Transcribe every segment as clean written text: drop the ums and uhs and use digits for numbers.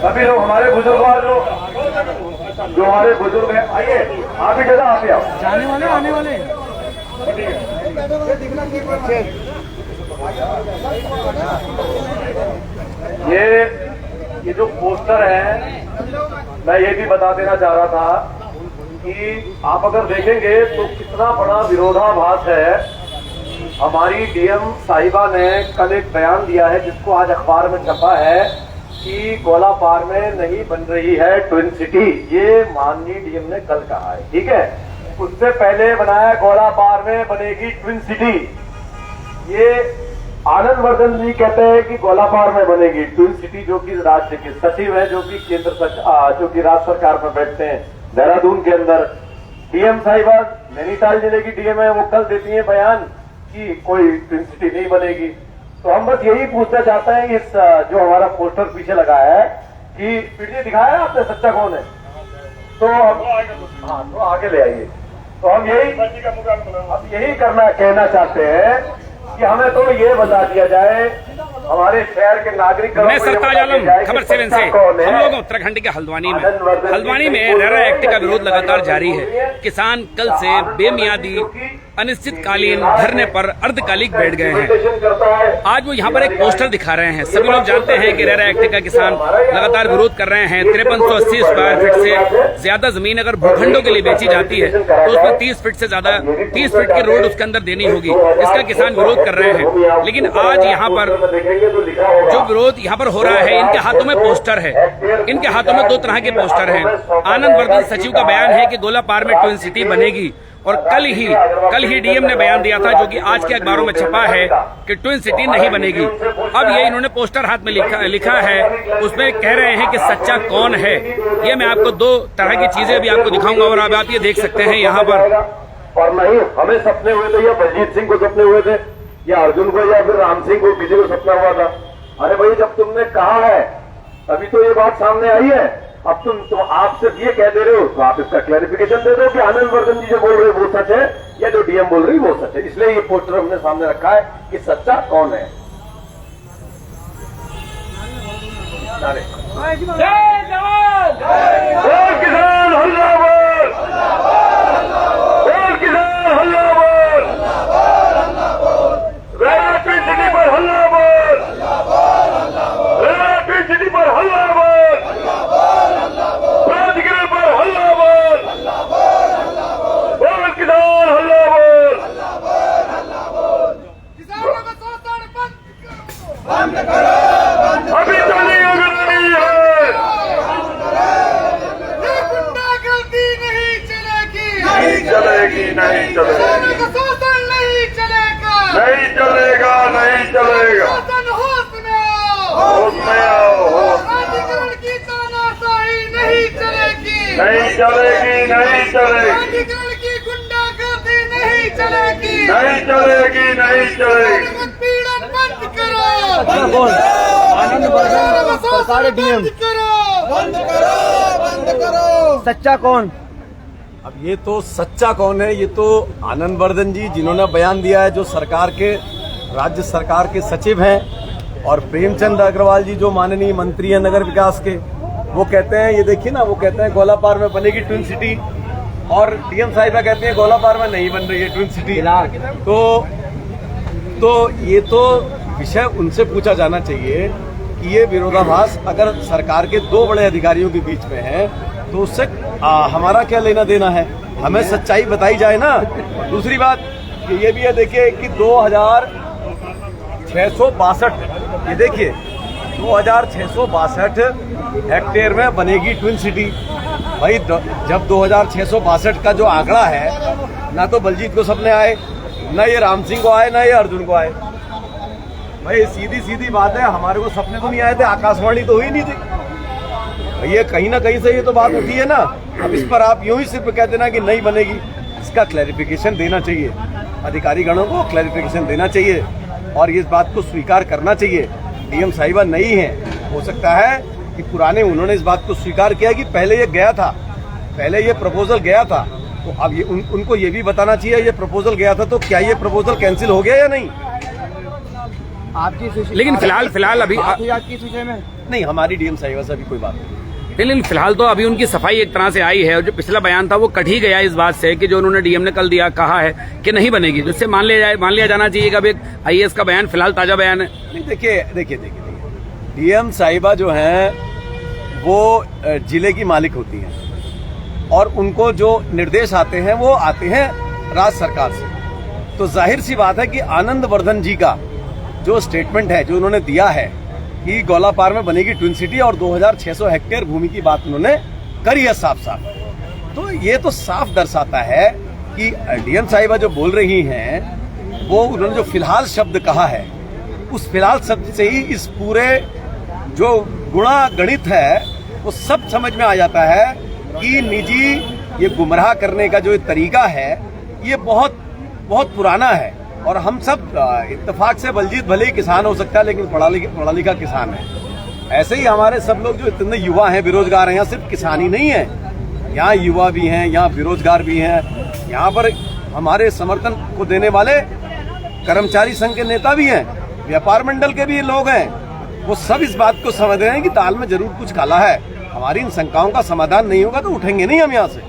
सभी लोग हमारे बुजुर्ग जो हमारे बुजुर्ग हैं, आइए आप ही जगह आप ही आओ। जाने वाले आने वाले ये जो पोस्टर है, मैं ये भी बता देना चाह रहा था कि आप अगर देखेंगे तो कितना बड़ा विरोधाभास है। हमारी डीएम साहिबा ने कल एक बयान दिया है जिसको आज अखबार में छपा है कि गोलापार में नहीं बन रही है ट्विन सिटी। ये माननीय डीएम ने कल कहा है, ठीक है। उससे पहले बनाया गोलापार में बनेगी ट्विन सिटी। ये आनंद वर्धन जी कहते हैं कि गोलापार में बनेगी ट्विन सिटी, जो कि राज्य के सचिव है, जो कि जो कि राज्य सरकार में बैठते हैं देहरादून के अंदर। डीएम साहिबा नैनीताल जिले की डीएम है, वो कल देती है बयान कि कोई ट्विन सिटी नहीं बनेगी। तो हम बस यही पूछना चाहते हैं, इस जो हमारा पोस्टर पीछे लगा है कि पीछे दिखाया आपने सच्चा कौन है, तो हाँ तो आगे ले आइए। तो हम यही कहना चाहते हैं कि हमें तो ये बता दिया जाए हमारे शहर के नागरिक। मैं सरताज आलम, खबर 7 से हम लोग उत्तराखंड के हल्द्वानी में रेरा एक्ट का विरोध लगातार जारी है। किसान कल से बेमियादी अनिश्चितकालीन धरने पर अर्धकालिक बैठ गए हैं। आज वो यहाँ पर एक पोस्टर दिखा रहे हैं। सभी लोग जानते हैं कि रेरा एक्ट का किसान लगातार विरोध कर रहे हैं। 5380 स्क्वायर फीट से ज्यादा जमीन अगर भूखंडों के लिए बेची जाती है तो उसमें 30 फीट से ज्यादा 30 फीट की रोड उसके अंदर देनी होगी। इसका किसान विरोध कर रहे हैं। लेकिन आज यहाँ पर जो विरोध यहाँ पर हो रहा है, इनके हाथों में पोस्टर है। इनके हाथों में 2 तरह के पोस्टर हैं। आनंद वर्धन सचिव का बयान है कि गोलापार में ट्विन सिटी बनेगी, और कल ही डीएम ने बयान दिया था, जो कि आज के अखबारों में छपा है, कि ट्विन सिटी नहीं बनेगी। अब ये इन्होंने पोस्टर हाथ में लिखा है, उसमें कह रहे हैं कि सच्चा कौन है। ये मैं आपको 2 तरह की चीजें भी आपको दिखाऊंगा और आप ये देख सकते हैं यहाँ पर। और नहीं हमें सपने हुए थे, या बलजीत सिंह को सपने हुए थे, या अर्जुन को, या फिर राम सिंह को, किसी को सपना हुआ था। अरे भाई जब तुमने कहा है तभी तो ये बात सामने आई है। अब तुम आप सिर्फ ये कह दे रहे हो, तो आप इसका क्लैरिफिकेशन दे दो कि आनंद वर्धन जी जो बोल रहे हैं वो सच है या जो डीएम बोल रही है वो सच है। इसलिए ये पोस्टर हमने सामने रखा है कि सच्चा कौन है। जय जवान बोल किसान हल्ला बोल, बोल किसान हल्ला बोल, रेरा ट्विन सिटी पर हल्ला बोल, रेरा ट्विन सिटी पर हल्ला बोल, राजगिरी पर हल्ला बोल, बोल किसान हल्ला बोल। किसानों का शोषण बंद करो, अभी चली अगरनी है, ये गुंडागर्दी नहीं चलेगी, नहीं चलेगी, नहीं चलेगी, किसानों का शोषण नहीं चलेगा, नहीं चलेगा, नहीं चलेगा। शोषण होश में आओ, होश में आओ, होश में आओ। प्राधिकरण की तानाशाही नहीं चलेगी, नहीं चलेगी, नहीं चलेगी, प्राधिकरण की गुंडागर्दी नहीं चलेगी, नहीं चलेगी, नहीं चलेगी। किसानों का पीड़न बंद करो, आनंद वर्धन सरकार डीएम बंद करो। सच्चा कौन? अब ये तो सच्चा कौन है, ये तो आनंद वर्धन जी जिन्होंने बयान दिया है, जो सरकार के राज्य सरकार के सचिव हैं, और प्रेमचंद अग्रवाल जी जो माननीय मंत्री हैं नगर विकास के, वो कहते हैं, ये देखिए ना, वो कहते हैं गोलापार में बनेगी ट्विन सिटी, और डीएम साहिबा कहते हैं गोलापार में नहीं बन रही है ट्विन सिटी। तो ये तो विषय उनसे पूछा जाना चाहिए कि ये विरोधाभास अगर सरकार के 2 बड़े अधिकारियों के बीच में है तो उससे हमारा क्या लेना देना है। हमें सच्चाई बताई जाए ना। दूसरी बात ये भी है, देखिए कि 2662 ये देखिए 2662 हेक्टेयर में बनेगी ट्विन सिटी। भाई जब 2662 का जो आंकड़ा है, ना तो बलजीत को सपने आए, ना ये राम सिंह को आए, ना ये अर्जुन को आए। भाई सीधी बात है, हमारे को सपने तो नहीं आए थे, आकाशवाणी तो हुई नहीं थी। ये कहीं ना कहीं से ये तो बात उठी है ना। अब इस पर आप यूं ही सिर्फ कह देना कि नहीं बनेगी, इसका क्लैरिफिकेशन देना चाहिए, अधिकारी गणों को क्लैरिफिकेशन देना चाहिए और इस बात को स्वीकार करना चाहिए। डीएम साहिबा नई है, हो सकता है कि पुराने उन्होंने इस बात को स्वीकार किया कि पहले ये गया था, पहले ये प्रपोजल गया था, तो अब ये उनको ये भी बताना चाहिए ये प्रपोजल गया था, तो क्या ये प्रपोजल कैंसिल हो गया या नहीं। आपकी लेकिन फिलहाल अभी आपकी विषय में नहीं, हमारी डीएम साहिबा से अभी कोई बात नहीं। लेकिन फिलहाल तो अभी उनकी सफाई एक तरह से आई है, और जो पिछला बयान था वो कट ही गया इस बात से कि जो उन्होंने डीएम ने कल दिया कहा है कि नहीं बनेगी, जिससे मान लिया जाना चाहिए कि अब एक आईएएस का बयान फिलहाल ताजा बयान है। नहीं, देखिए डीएम साहिबा जो हैं वो जिले की मालिक होती हैं और उनको जो निर्देश आते हैं वो आते हैं राज्य सरकार से। तो जाहिर सी बात है कि आनंद वर्धन जी का जो स्टेटमेंट है, जो उन्होंने दिया है कि गौलापार में बनेगी ट्विन सिटी और 2600 हेक्टेयर भूमि की बात उन्होंने करी है साफ साफ, तो ये तो साफ दर्शाता है कि डीएम साहिबा जो बोल रही हैं वो उन्होंने जो फिलहाल शब्द कहा है उस फिलहाल शब्द से ही इस पूरे जो गुणा गणित है वो सब समझ में आ जाता है कि निजी ये गुमराह करने का जो तरीका है ये बहुत बहुत पुराना है। और हम सब इत्तेफाक से बलजीत भले ही किसान हो सकता है लेकिन पढ़ा लिखा किसान है। ऐसे ही हमारे सब लोग जो इतने युवा हैं, बेरोजगार हैं, यहाँ सिर्फ किसान ही नहीं है, यहाँ युवा भी हैं, यहाँ बेरोजगार भी हैं, यहाँ पर हमारे समर्थन को देने वाले कर्मचारी संघ के नेता भी हैं, व्यापार मंडल के भी लोग हैं। वो सब इस बात को समझ रहे हैं कि दाल में जरूर कुछ काला है। हमारी इन शंकाओं का समाधान नहीं होगा तो उठेंगे नहीं हम यहाँ से।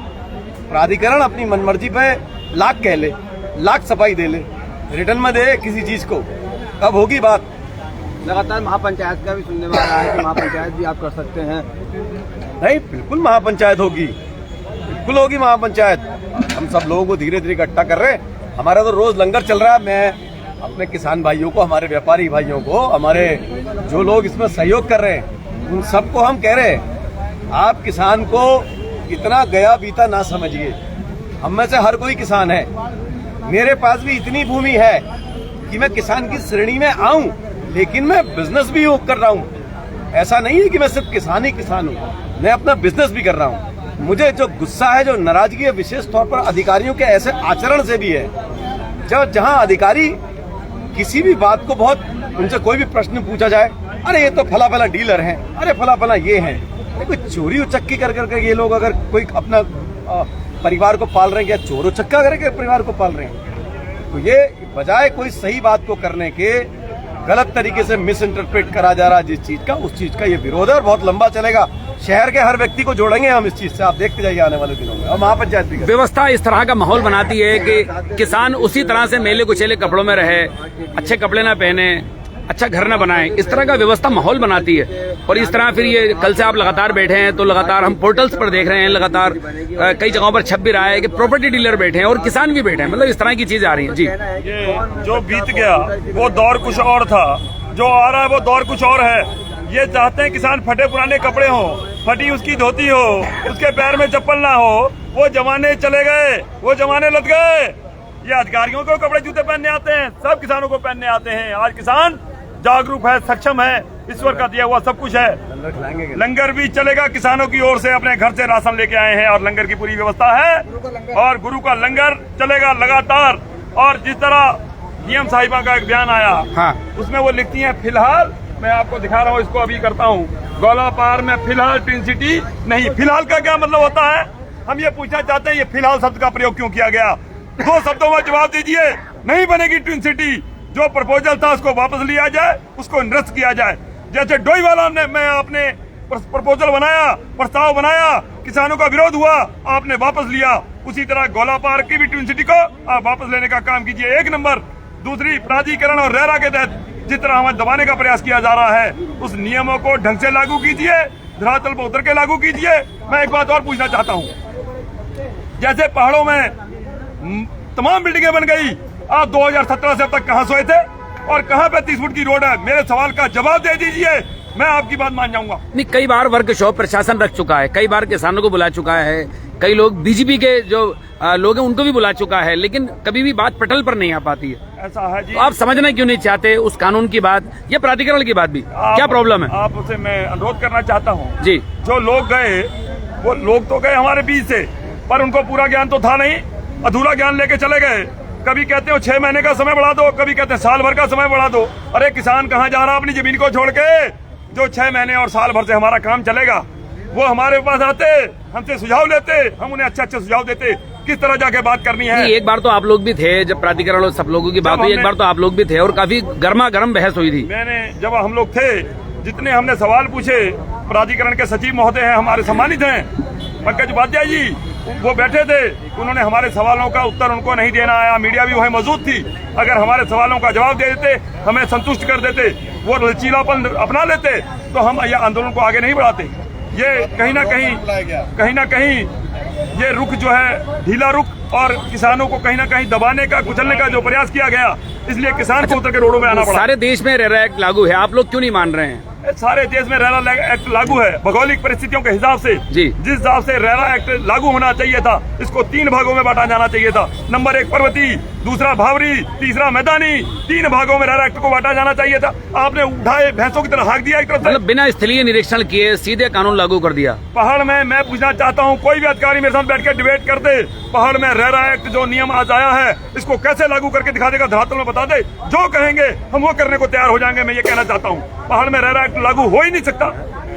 प्राधिकरण अपनी मनमर्जी पे लाख कह ले, लाख सफाई दे ले, रिटर्न में दे किसी चीज को, कब होगी बात। लगातार महापंचायत का भी सुनने में आ रहा है कि महापंचायत भी आप कर सकते हैं। नहीं, बिल्कुल महापंचायत होगी, बिल्कुल होगी महापंचायत। हम सब लोगों को धीरे धीरे इकट्ठा कर रहे हैं। हमारा तो रोज लंगर चल रहा है। मैं अपने किसान भाइयों को, हमारे व्यापारी भाइयों को, हमारे जो लोग इसमें सहयोग कर रहे हैं उन सबको हम कह रहे हैं आप किसान को इतना गया बीता ना समझिए। हम में से हर कोई किसान है, मेरे पास भी इतनी भूमि है कि मैं किसान की श्रेणी में आऊं, लेकिन मैं बिजनेस भी कर रहा हूं। ऐसा नहीं है कि मैं सिर्फ किसान हूं, मैं अपना बिजनेस भी कर रहा हूं। मुझे जो गुस्सा है, जो नाराजगी है, विशेष तौर पर अधिकारियों के ऐसे आचरण से भी है। जहां अधिकारी किसी भी बात को बहुत, उनसे कोई भी प्रश्न पूछा जाए, अरे ये तो फला फला डीलर हैं, अरे फला फला ये हैं। कोई चोरी उचक्की कर करके ये लोग अगर कोई अपना परिवार को पाल रहे हैं या चोर उचक्का करके परिवार को पाल रहे हैं, तो ये बजाय कोई सही बात को करने के गलत तरीके से मिस इंटरप्रेट करा जा रहा है जिस चीज का, उस चीज का ये विरोध है और बहुत लंबा चलेगा। शहर के हर व्यक्ति को जोड़ेंगे हम इस चीज से, आप देखते जाइए आने वाले दिनों में। और महापंचायत भी व्यवस्था इस तरह का माहौल बनाती है कि किसान उसी तरह से मेले कुचेले कपड़ों में रहे, अच्छे कपड़े ना पहने, अच्छा घर न बनाए, इस तरह का व्यवस्था माहौल बनाती है। और इस तरह फिर ये कल से आप लगातार बैठे हैं तो लगातार हम पोर्टल्स पर देख रहे हैं, लगातार कई जगहों पर छप भी रहा है कि प्रॉपर्टी डीलर बैठे हैं और किसान भी बैठे हैं, मतलब इस तरह की चीजें आ रही हैं। जी, ये जो बीत गया वो दौर कुछ और था, जो आ रहा है वो दौर कुछ और है। ये चाहते हैं किसान फटे पुराने कपड़े हो, फटी उसकी धोती हो, उसके पैर में चप्पल ना हो। वो जमाने चले गए, वो जमाने लग गए। ये अधिकारियों को कपड़े जूते पहनने आते हैं, सब किसानों को पहनने आते हैं। आज किसान जागरूक है, सक्षम है, ईश्वर का दिया हुआ सब कुछ है। लंगर भी चलेगा, किसानों की ओर से अपने घर से राशन लेके आए हैं और लंगर की पूरी व्यवस्था है और गुरु का लंगर चलेगा लगातार। और जिस तरह डीएम साहिबा का एक बयान आया, हाँ, उसमें वो लिखती हैं फिलहाल, मैं आपको दिखा रहा हूँ, इसको अभी करता हूँ, गौलापार में फिलहाल ट्विन सिटी नहीं। फिलहाल का क्या मतलब होता है, हम ये पूछना चाहते हैं, ये फिलहाल शब्द का प्रयोग क्यों किया गया? 2 शब्दों में जवाब दीजिए। नहीं बनेगी ट्विन सिटी। जो प्रपोजल था उसको वापस लिया जाए, उसको निरस्त किया जाए। जैसे डोईवाला ने मैं आपने प्रपोजल बनाया, प्रस्ताव बनाया, किसानों का विरोध हुआ, आपने वापस लिया, उसी तरह गौलापार की भी ट्विन सिटी को आप वापस लेने का काम कीजिए। 1 नंबर। दूसरी, प्राधिकरण और रेरा के तहत जिस तरह हमें दबाने का प्रयास किया जा रहा है, उस नियमों को ढंग से लागू कीजिए, धरातल पर उतर के लागू कीजिए। मैं एक बात और पूछना चाहता हूँ, जैसे पहाड़ों में तमाम बिल्डिंगें बन गई, आप 2017 से अब तक कहां सोए थे और कहां 35 फुट की रोड है? मेरे सवाल का जवाब दे दीजिए, मैं आपकी बात मान जाऊंगा। नहीं, कई बार वर्कशॉप प्रशासन रख चुका है, कई बार किसानों को बुला चुका है, कई लोग बीजेपी के जो लोग हैं उनको भी बुला चुका है, लेकिन कभी भी बात पटल पर नहीं आ पाती है। ऐसा है जी। तो आप समझना क्यों नहीं चाहते उस कानून की बात या प्राधिकरण की बात भी? क्या प्रॉब्लम है? आपसे मैं अनुरोध करना चाहता हूँ जी, जो लोग गए वो लोग तो गए हमारे बीच से, पर उनको पूरा ज्ञान तो था नहीं, अधूरा ज्ञान लेके चले गए। कभी कहते हो 6 महीने का समय बढ़ा दो, कभी कहते हैं साल भर का समय बढ़ा दो। अरे किसान कहाँ जा रहा अपनी जमीन को छोड़ के? जो 6 महीने और साल भर से हमारा काम चलेगा, वो हमारे पास आते, हमसे सुझाव लेते, हम उन्हें अच्छे सुझाव देते, किस तरह जाके बात करनी है। एक बार तो आप लोग भी थे जब प्राधिकरण और सब लोगों की बात हुई, एक बार तो आप लोग भी थे और काफी गर्मा गर्म बहस हुई थी। जब हम लोग थे जितने हमने सवाल पूछे, प्राधिकरण के सचिव महोदय हैं हमारे सम्मानित हैं पंकज उपाध्याय जी, वो बैठे थे, उन्होंने हमारे सवालों का उत्तर उनको नहीं देना आया। मीडिया भी वहीं मौजूद थी, अगर हमारे सवालों का जवाब दे देते, हमें संतुष्ट कर देते, वो लचीलापन अपना लेते, तो हम यह आंदोलन को आगे नहीं बढ़ाते। ये कहीं ना कहीं ये रुख जो है ढीला रुख और किसानों को कहीं ना कहीं दबाने का, कुचलने का जो प्रयास किया गया, इसलिए किसान को उतर के रोडों में आना पड़ा। सारे देश में रेरा एक्ट लागू है, आप लोग क्यों नहीं मान रहे हैं? सारे देश में रेरा एक्ट लागू है भौगोलिक परिस्थितियों के हिसाब से। जी। जिस हिसाब से रेरा एक्ट लागू होना चाहिए था, इसको 3 भागों में बांटा जाना चाहिए था। नंबर 1 पर्वतीय, दूसरा भावरी, तीसरा मैदानी, 3 भागों में रेरा एक्ट को बांटा जाना चाहिए था। आपने उठाए भैंसों की तरह हाँक दिया एक तरफ से। मतलब बिना स्थलीय निरीक्षण किए सीधे कानून लागू कर दिया। पहाड़ में मैं पूछना चाहता हूँ, कोई भी अधिकारी मेरे साथ बैठ के डिबेट कर दे, पहाड़ में रेरा एक्ट जो नियम आज आया है, इसको कैसे लागू करके दिखा देगा, धरातल में बता दे। जो कहेंगे हम वो करने को तैयार हो जाएंगे। मैं ये कहना चाहता हूँ, पहाड़ में रेरा एक्ट लागू हो ही नहीं सकता,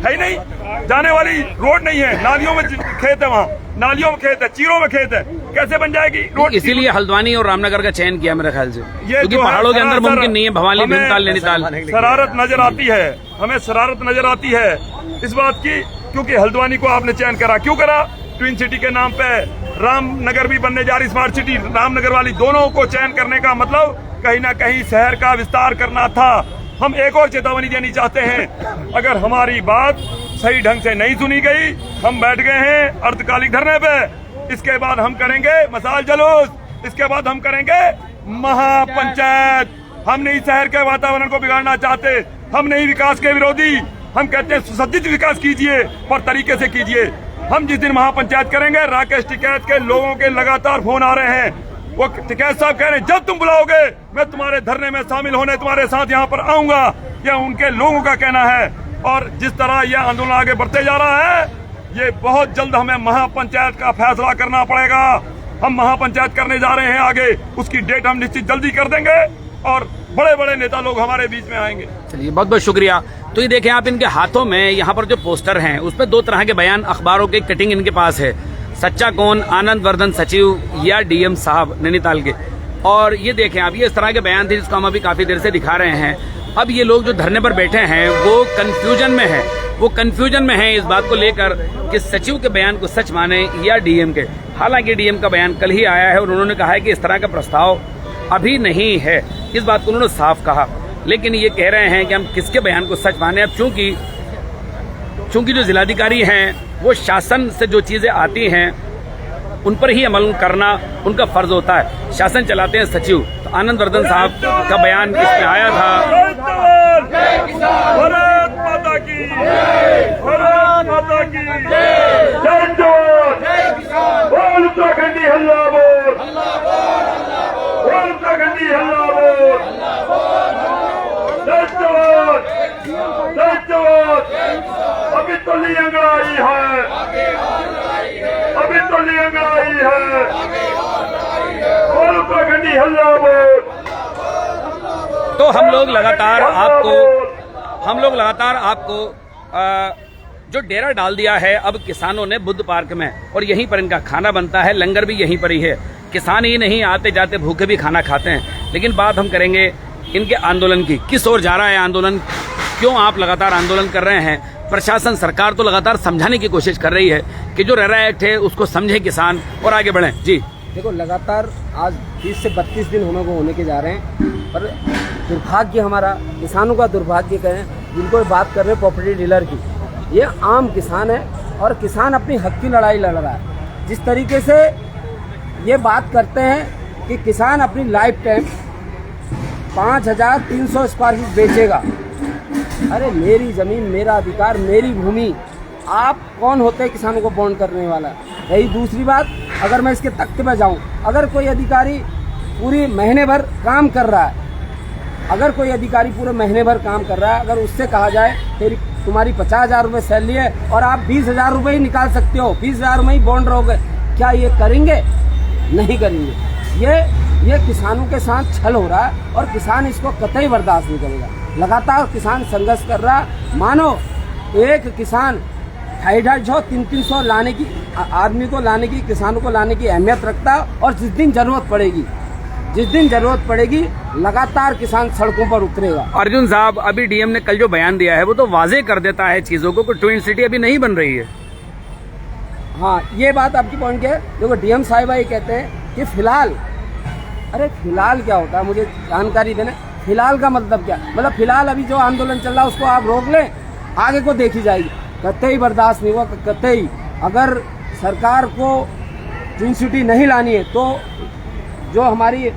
है ही नहीं। जाने वाली रोड नहीं है, नालियों में खेत है, वहाँ नालियों में खेत है, चीरों में खेत है, कैसे बन जाएगी रोड? इसीलिए हल्द्वानी और रामनगर का चयन किया मेरे ख्याल से, क्योंकि जो पहाड़ों के अंदर मुमकिन नहीं है, भवाली, भीमताल, नैनीताल। शरारत नजर आती है, हमें शरारत नजर आती है इस बात की, क्योंकि हल्द्वानी को आपने चयन करा, क्यों करा? ट्विन सिटी के नाम पे रामनगर भी बनने जा रही, स्मार्ट सिटी, रामनगर वाली, दोनों को चयन करने का मतलब कहीं ना कहीं शहर का विस्तार करना था। हम एक और चेतावनी देनी चाहते हैं, अगर हमारी बात सही ढंग से नहीं सुनी गई, हम बैठ गए हैं अर्धकालिक धरने पे, इसके बाद हम करेंगे मशाल जुलूस, इसके बाद हम करेंगे महापंचायत। हम नहीं शहर के वातावरण को बिगाड़ना चाहते, हम नहीं विकास के विरोधी, हम कहते हैं सुसज्जित विकास कीजिए पर तरीके से कीजिए। हम जिस दिन महापंचायत करेंगे, राकेश टिकैत के लोगों के लगातार फोन आ रहे हैं, वो टिकैत साहब कह रहे हैं जब तुम बुलाओगे मैं तुम्हारे धरने में शामिल होने तुम्हारे साथ यहाँ पर आऊंगा, यह उनके लोगों का कहना है। और जिस तरह यह आंदोलन आगे बढ़ते जा रहा है, ये बहुत जल्द हमें महापंचायत का फैसला करना पड़ेगा। हम महापंचायत करने जा रहे हैं आगे, उसकी डेट हम निश्चित जल्दी कर देंगे और बड़े बड़े नेता लोग हमारे बीच में आएंगे। चलिए, बहुत बहुत शुक्रिया। तो ये देखें आप, इनके हाथों में यहाँ पर जो पोस्टर हैं उस पर 2 तरह के बयान, अखबारों की कटिंग इनके पास है। सच्चा कौन, आनंद वर्धन सचिव या डीएम साहब नैनीताल के। और ये देखें आप, ये इस तरह के बयान थे जिसको हम अभी काफी देर से दिखा रहे हैं। अब ये लोग जो धरने पर बैठे हैं वो कंफ्यूजन में है, इस बात को लेकर कि सचिव के बयान को सच माने या डीएम के। हालांकि डीएम का बयान कल ही आया है और उन्होंने कहा है कि इस तरह का प्रस्ताव अभी नहीं है, इस बात को उन्होंने साफ कहा। लेकिन ये कह रहे हैं कि हम किसके बयान को सच माने। अब चूंकि जो जिलाधिकारी हैं वो शासन से जो चीजें आती हैं उन पर ही अमल करना उनका फर्ज होता है, शासन चलाते हैं सचिव। तो आनंद वर्धन साहब का बयान इसमें आया था। भारत माता की, भारत माता की जय जवान, बोल उत्तराखंडी हल्ला बोल, बोल उत्तराखंडी हल्ला बोल, जय जवान, जय जवान। अभी तो ली अंगड़ाई है, अभी तो ली अंगड़ाई है, बोल उत्तराखंडी हल्ला बोल। तो हम लोग लगातार आपको जो डेरा डाल दिया है अब किसानों ने बुद्ध पार्क में, और यहीं पर इनका खाना बनता है, लंगर भी यहीं पर ही है। किसान ही नहीं, आते जाते भूखे भी खाना खाते हैं। लेकिन बात हम करेंगे इनके आंदोलन की, किस ओर जा रहा है आंदोलन, क्यों आप लगातार आंदोलन कर रहे हैं। प्रशासन, सरकार तो लगातार समझाने की कोशिश कर रही है कि जो रेरा एक्ट है उसको समझे किसान और आगे बढ़े। जी देखो, लगातार आज 20 से 32 दिन होने के जा रहे हैं, पर दुर्भाग्य हमारा, किसानों का दुर्भाग्य कहें, जिनको बात कर रहे हैं प्रॉपर्टी डीलर की, ये आम किसान है और किसान अपनी हक की लड़ाई लड़ रहा है। जिस तरीके से ये बात करते हैं कि किसान अपनी लाइफ टाइम 5300 स्क्वायर फीट बेचेगा। अरे मेरी जमीन, मेरा अधिकार, मेरी भूमि, आप कौन होते हैं किसानों को बॉन्ड करने वाला? यही दूसरी बात, अगर मैं इसके तख्ते पर जाऊं, अगर कोई अधिकारी पूरी महीने भर काम कर रहा है, अगर कोई अधिकारी पूरे महीने भर काम कर रहा है, अगर उससे कहा जाए तुम्हारी 50,000 रुपये सैलरी है और आप 20,000 रुपये ही निकाल सकते हो, 20,000 में ही बॉन्ड रहोगे, क्या ये करेंगे? नहीं करेंगे। ये किसानों के साथ छल हो रहा है और किसान इसको कतई बर्दाश्त नहीं करेगा। लगातार किसान संघर्ष कर रहा। मानो एक किसान 250-300 लाने की, आदमी को लाने की, किसानों को लाने की अहमियत रखता है, और जिस दिन जरूरत पड़ेगी जिस दिन जरूरत पड़ेगी लगातार किसान सड़कों पर उतरेगा। अर्जुन साहब, अभी डीएम ने कल जो बयान दिया है वो तो वाजे कर देता है चीजों को, ट्विन सिटी अभी नहीं बन रही है। हाँ, ये बात आपकी पॉइंट क्या है? देखो, डीएम साहिबा ये कहते हैं कि फिलहाल, अरे फिलहाल क्या होता है, मुझे जानकारी देना। फिलहाल का मतलब क्या? मतलब फिलहाल अभी जो आंदोलन चल रहा है उसको आप रोक लें, आगे को देखी जाएगी। कतई बर्दाश्त नहीं हुआ, कतई। अगर सरकार को ट्विन सिटी नहीं लानी है तो जो हमारी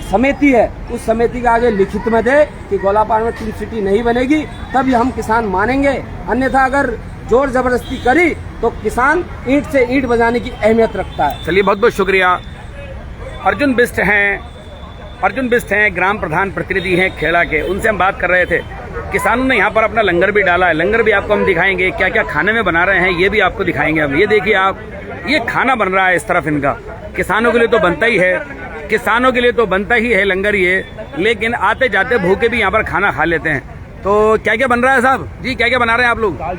समिति है उस समिति के आगे लिखित में दे कि गोलापार में ट्विन सिटी नहीं बनेगी, तभी हम किसान मानेंगे। अन्यथा अगर जोर जबरदस्ती करी तो किसान ईंट से ईंट बजाने की अहमियत रखता है। चलिए, बहुत बहुत शुक्रिया। अर्जुन बिष्ट हैं ग्राम प्रधान प्रतिनिधि हैं खेड़ा के, उनसे हम बात कर रहे थे। किसानों ने यहाँ पर अपना लंगर भी डाला है, लंगर भी आपको हम दिखाएंगे, क्या क्या खाने में बना रहे हैं ये भी आपको दिखाएंगे हम। ये देखिए आप, ये खाना बन रहा है इस तरफ इनका। किसानों के लिए तो बनता ही है, किसानों के लिए तो बनता ही है लंगर ये, लेकिन आते जाते भूखे भी यहाँ पर खाना खा लेते हैं। तो क्या क्या बन रहा है साहब जी, क्या क्या बना रहे हैं आप लोग? दाल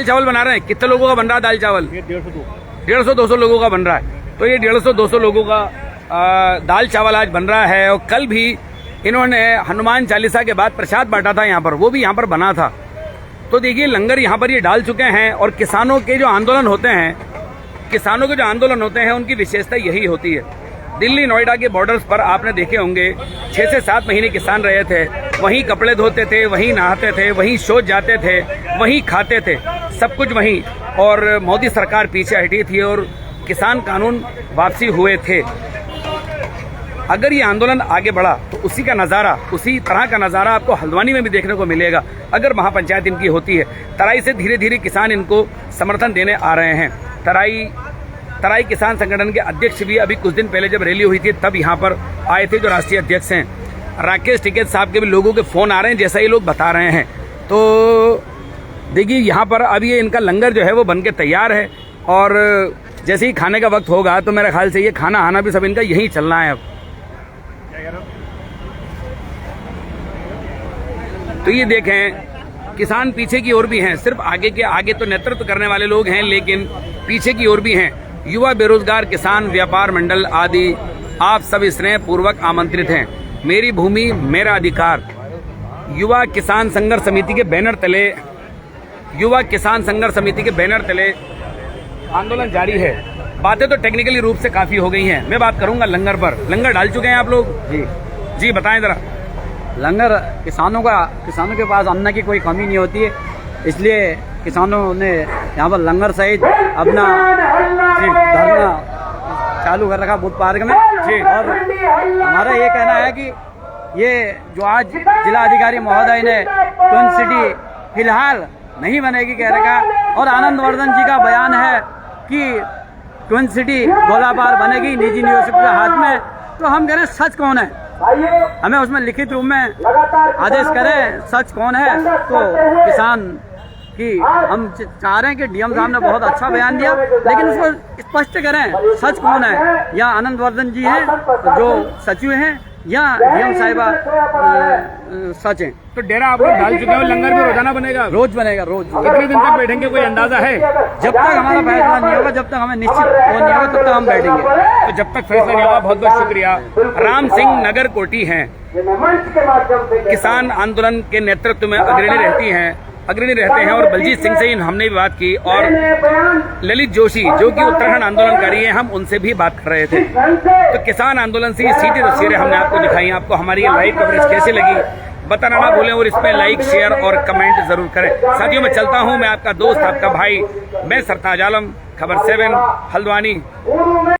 चावल बना रहे हैं। कितने लोगों का बन रहा है दाल चावल? 150-200 लोगों का बन रहा है। तो ये 150-200 लोगों का दाल चावल आज बन रहा है। और कल भी इन्होंने हनुमान चालीसा के बाद प्रसाद बांटा था यहाँ पर, वो भी यहाँ पर बना था। तो देखिए, लंगर यहाँ पर ये डाल चुके हैं। और किसानों के जो आंदोलन होते हैं उनकी विशेषता यही होती है। दिल्ली नोएडा के बॉर्डर्स पर आपने देखे होंगे 6 से 7 महीने किसान रहे थे, वहीं कपड़े धोते थे, वहीं नहाते थे, वहीं शौच जाते थे, वहीं खाते थे, सब कुछ वहीं। और मोदी सरकार पीछे हटी थी और किसान कानून वापसी हुए थे। अगर ये आंदोलन आगे बढ़ा तो उसी तरह का नजारा आपको हल्द्वानी में भी देखने को मिलेगा। अगर महापंचायत इनकी होती है, तराई से धीरे धीरे किसान इनको समर्थन देने आ रहे हैं। तराई किसान संगठन के अध्यक्ष भी अभी कुछ दिन पहले जब रैली हुई थी तब यहाँ पर आए थे, जो राष्ट्रीय अध्यक्ष हैं राकेश टिकैत साहब के भी लोगों के फोन आ रहे हैं, जैसा ये लोग बता रहे हैं। तो देखिए, यहाँ पर अभी ये इनका लंगर जो है वो बन के तैयार है। और जैसे ही खाने का वक्त होगा तो मेरे ख्याल से ये खाना आना भी सब इनका यहीं चलना है अब। तो ये देखें, किसान पीछे की ओर भी हैं, सिर्फ आगे तो नेतृत्व करने वाले लोग हैं, लेकिन पीछे की ओर भी हैं। युवा बेरोजगार किसान व्यापार मंडल आदि आप सब स्नेह पूर्वक आमंत्रित हैं। मेरी भूमि मेरा अधिकार युवा किसान संघर्ष समिति के बैनर तले आंदोलन जारी है। बातें तो टेक्निकली रूप से काफी हो गई हैं। मैं बात करूंगा लंगर पर। लंगर डाल चुके हैं आप लोग? जी बताएं जरा। लंगर किसानों के पास अन्न की कोई कमी नहीं होती है, इसलिए किसानों ने यहाँ पर लंगर सहित अपना धरना चालू कर रखा बुद्ध पार्क में। और हमारा ये कहना है कि ये जो आज जिला अधिकारी महोदय ने ट्विन सिटी फिलहाल नहीं बनेगी कह रखा, और आनंद वर्धन जी का बयान है कि ट्विन सिटी गोलापार बनेगी निजी यूनिवर्सिटी के हाथ में, तो हम कह रहे हैं सच कौन है? हमें उसमें लिखित रूप में आदेश करें, सच कौन है। तो किसान की हम चाह रहे हैं कि डीएम साहब ने बहुत अच्छा बयान दिया, लेकिन उसको स्पष्ट करें सच कौन है। या आनंद वर्धन जी हैं जो सचिव हैं, या डीएम साहिबा सच हैं। तो डेरा आप लोग डाल चुके हो, लंगर भी रोजाना बनेगा? रोज बनेगा, रोज। कितने दिन तक बैठेंगे, कोई अंदाजा है? जब तक हमारा फैसला नहीं होगा, जब तक हमें निश्चित वो नहीं होगा, तब तक हम बैठेंगे। तो जब तक फैसला नहीं होगा, बहुत बहुत शुक्रिया। राम सिंह नगर कोटी हैं, किसान आंदोलन के नेतृत्व में अग्रणी रहते हैं और बलजीत सिंह से हमने भी बात की, और ललित जोशी जो कि उत्तराखंड आंदोलनकारी हैं, हम उनसे भी बात कर रहे थे। तो किसान आंदोलन से सीधी तस्वीरें हमने आपको दिखाई। आपको हमारी ये लाइव कवरेज कैसे लगी बताना ना भूलें, और इसमें लाइक शेयर और कमेंट जरूर करें। साथियों, मैं चलता हूं, मैं आपका दोस्त, आपका भाई, मैं सरताज आलम, खबर 7 हल्द्वानी।